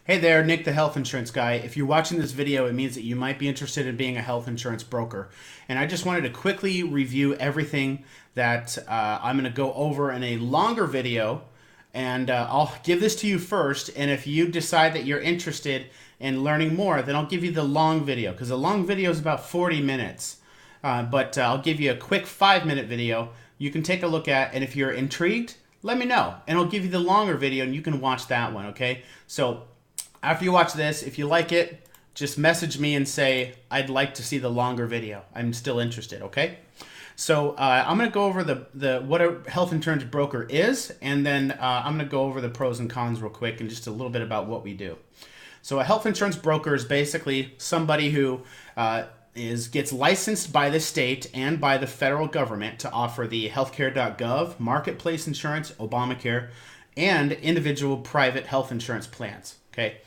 Hey there, Nick the Health Insurance Guy. If you're watching this video, it means that you might be interested in being a health insurance broker. And I just wanted to quickly review everything that I'm going to go over in a longer video. And I'll give this to you first. And if you decide that you're interested in learning more, then I'll give you the long video. Because the long video is about 40 minutes. But I'll give you a quick 5-minute video you can take a look at. And if you're intrigued, let me know. And I'll give you the longer video and you can watch that one, okay? So after you watch this, if you like it, just message me and say, I'd like to see the longer video. I'm still interested, okay? So I'm going to go over the what a health insurance broker is, and then I'm going to go over the pros and cons real quick and just a little bit about what we do. So a health insurance broker is basically somebody who gets licensed by the state and by the federal government to offer the healthcare.gov, marketplace insurance, Obamacare, and individual private health insurance plans. Okay,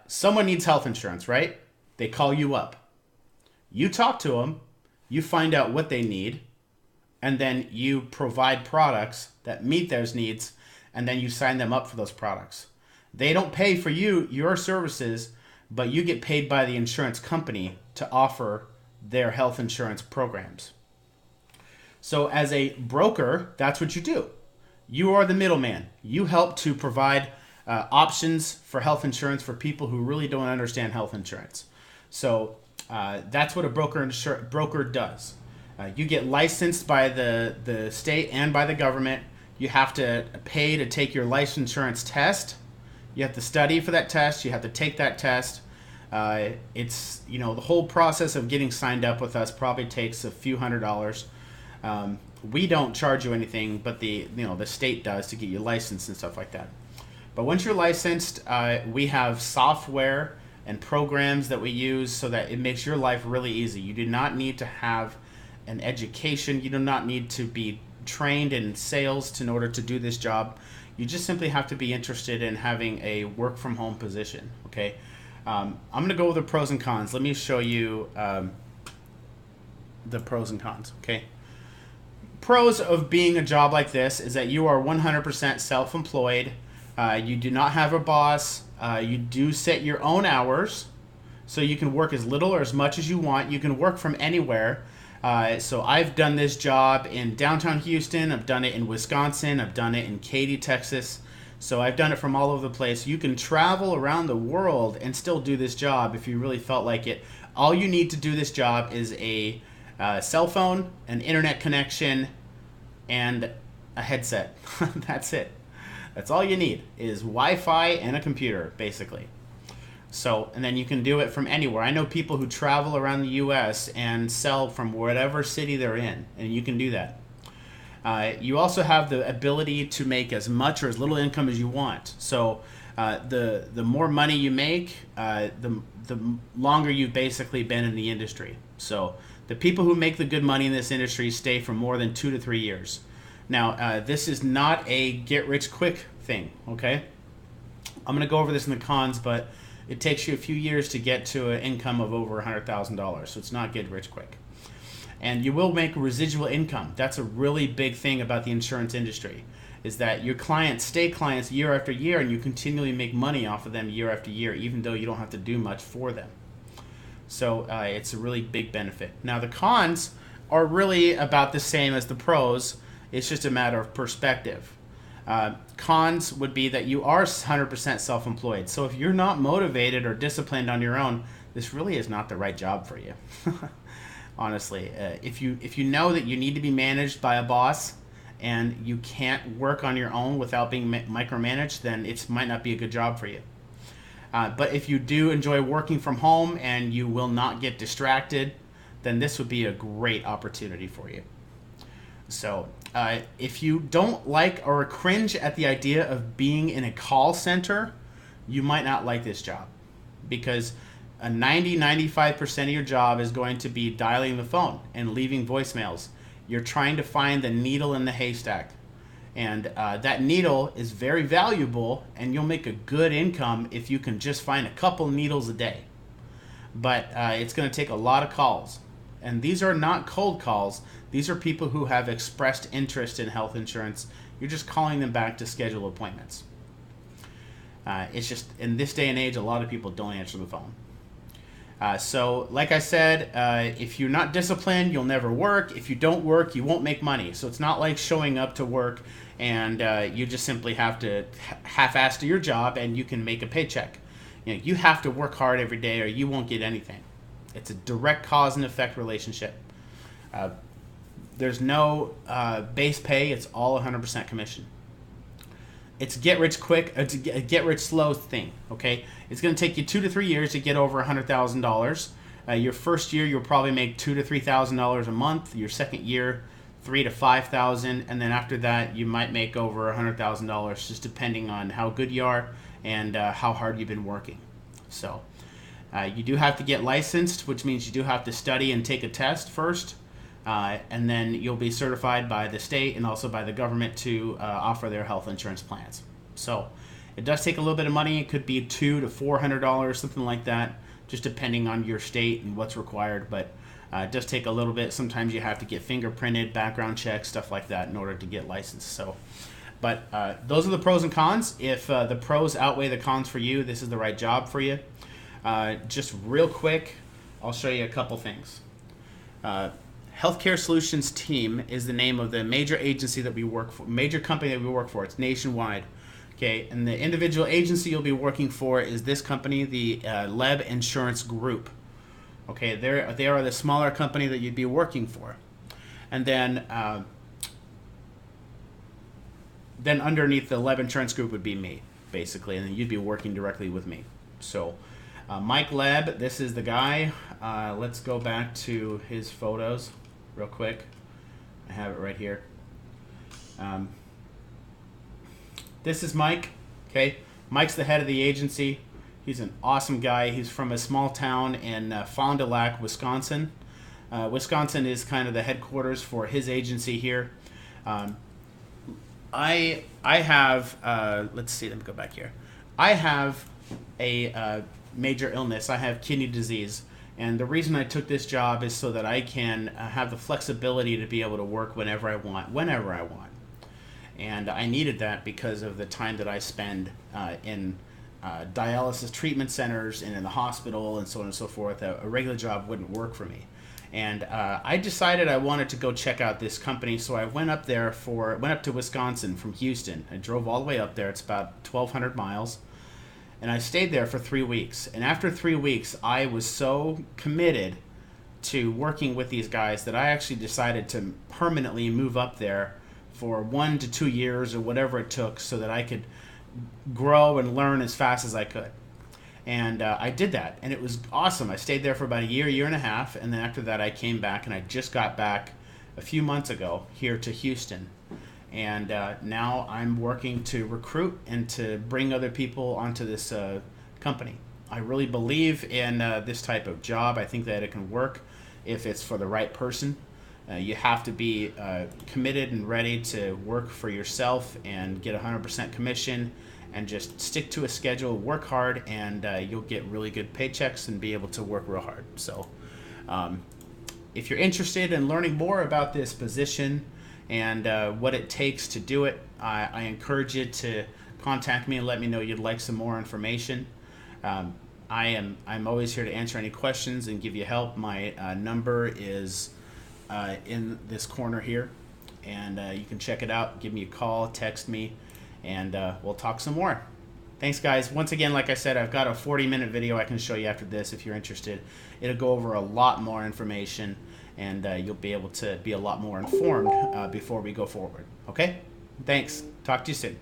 someone needs health insurance, right? They call you up. You talk to them, you find out what they need, and then you provide products that meet those needs, and then you sign them up for those products. They don't pay for your services, but you get paid by the insurance company to offer their health insurance programs. So as a broker, that's what you do. You are the middleman. You help to provide options for health insurance for people who really don't understand health insurance. So that's what a broker does. You get licensed by the state and by the government. You have to pay to take your life insurance test. You have to study for that test. You have to take that test. It's, the whole process of getting signed up with us probably takes a few $100s. We don't charge you anything, but the state does to get you licensed and stuff like that. But once you're licensed, we have software and programs that we use so that it makes your life really easy. You do not need to have an education. You do not need to be trained in sales in order to do this job. You just simply have to be interested in having a work from home position. Okay, I'm going to go over the pros and cons. Let me show you the pros and cons. Okay. Pros of being a job like this is that you are 100% self-employed. You do not have a boss. You do set your own hours, so you can work as little or as much as you want. You can work from anywhere. So I've done this job in downtown Houston. I've done it in Wisconsin. I've done it in Katy, Texas. So I've done it from all over the place. You can travel around the world and still do this job if you really felt like it. All you need to do this job is a cell phone, an internet connection, and a headset. That's it. That's all you need is Wi-Fi and a computer, basically. So, and then you can do it from anywhere. I know people who travel around the U.S. and sell from whatever city they're in, and you can do that. You also have the ability to make as much or as little income as you want. So the more money you make, the longer you've basically been in the industry. So the people who make the good money in this industry stay for more than 2 to 3 years. Now, this is not a get-rich-quick thing, okay? I'm going to go over this in the cons, but it takes you a few years to get to an income of over $100,000, so it's not get-rich-quick. And you will make residual income. That's a really big thing about the insurance industry, is that your clients stay clients year after year, and you continually make money off of them year after year, even though you don't have to do much for them. So it's a really big benefit. Now, the cons are really about the same as the pros. It's just a matter of perspective. Cons would be that you are 100% self-employed. So if you're not motivated or disciplined on your own, this really is not the right job for you. Honestly, if you know that you need to be managed by a boss and you can't work on your own without being micromanaged, then it might not be a good job for you. But if you do enjoy working from home and you will not get distracted, then this would be a great opportunity for you. So if you don't like or cringe at the idea of being in a call center, you might not like this job, because a 95% of your job is going to be dialing the phone and leaving voicemails. You're trying to find the needle in the haystack. And that needle is very valuable, and you'll make a good income if you can just find a couple needles a day. But it's going to take a lot of calls. And these are not cold calls. These are people who have expressed interest in health insurance. You're just calling them back to schedule appointments. It's just in this day and age, a lot of people don't answer the phone. So, like I said, if you're not disciplined, you'll never work. If you don't work, you won't make money. So it's not like showing up to work and you just simply have to half-ass do your job and you can make a paycheck. You have to work hard every day or you won't get anything. It's a direct cause and effect relationship. There's no base pay. It's all 100% commission. It's get rich quick, it's a get rich slow thing. Okay, it's going to take you 2 to 3 years to get over $100,000. Your first year, you'll probably make $2,000 to $3,000 a month. Your second year, $3,000 to $5,000, and then after that, you might make over $100,000, just depending on how good you are and how hard you've been working. So, you do have to get licensed, which means you do have to study and take a test first. And then you'll be certified by the state and also by the government to offer their health insurance plans. So it does take a little bit of money. It could be $200 to $400, something like that, just depending on your state and what's required. But it does take a little bit. Sometimes you have to get fingerprinted, background checks, stuff like that in order to get licensed. So, but those are the pros and cons. If the pros outweigh the cons for you, this is the right job for you. Just real quick, I'll show you a couple things. Healthcare Solutions Team is the name of the major agency that we work for, major company that we work for. It's nationwide. Okay, and the individual agency you'll be working for is this company, the Leb Insurance Group. Okay, they are the smaller company that you'd be working for. And then underneath the Leb Insurance Group would be me, basically, and then you'd be working directly with me. So Mike Leb, this is the guy. Let's go back to his photos real quick. I have it right here. This is Mike. Okay, Mike's the head of the agency. He's an awesome guy. He's from a small town in Fond du Lac, Wisconsin. Wisconsin is kind of the headquarters for his agency here. I have, let's see, let me go back here. I have a major illness. I have kidney disease. And the reason I took this job is so that I can have the flexibility to be able to work whenever I want, whenever I want. And I needed that because of the time that I spend in dialysis treatment centers and in the hospital and so on and so forth. A regular job wouldn't work for me. And I decided I wanted to go check out this company, so I went up to Wisconsin from Houston. I drove all the way up there. It's about 1,200 miles. And I stayed there for 3 weeks. And after 3 weeks, I was so committed to working with these guys that I actually decided to permanently move up there for 1 to 2 years or whatever it took so that I could grow and learn as fast as I could. And I did that, and it was awesome. I stayed there for about a year and a half, and then after that I came back, and I just got back a few months ago here to Houston. And now I'm working to recruit and to bring other people onto this company. I really believe in this type of job. I think that it can work if it's for the right person. You have to be committed and ready to work for yourself and get 100% commission and just stick to a schedule, work hard, and you'll get really good paychecks and be able to work real hard. So if you're interested in learning more about this position and what it takes to do it, I encourage you to contact me and let me know you'd like some more information. I'm always here to answer any questions and give you help. My number is in this corner here, and you can check it out. Give me a call, text me, and we'll talk some more. Thanks, guys. Once again, like I said, I've got a 40-minute video I can show you after this if you're interested. It'll go over a lot more information, and you'll be able to be a lot more informed before we go forward. Okay? Thanks. Talk to you soon.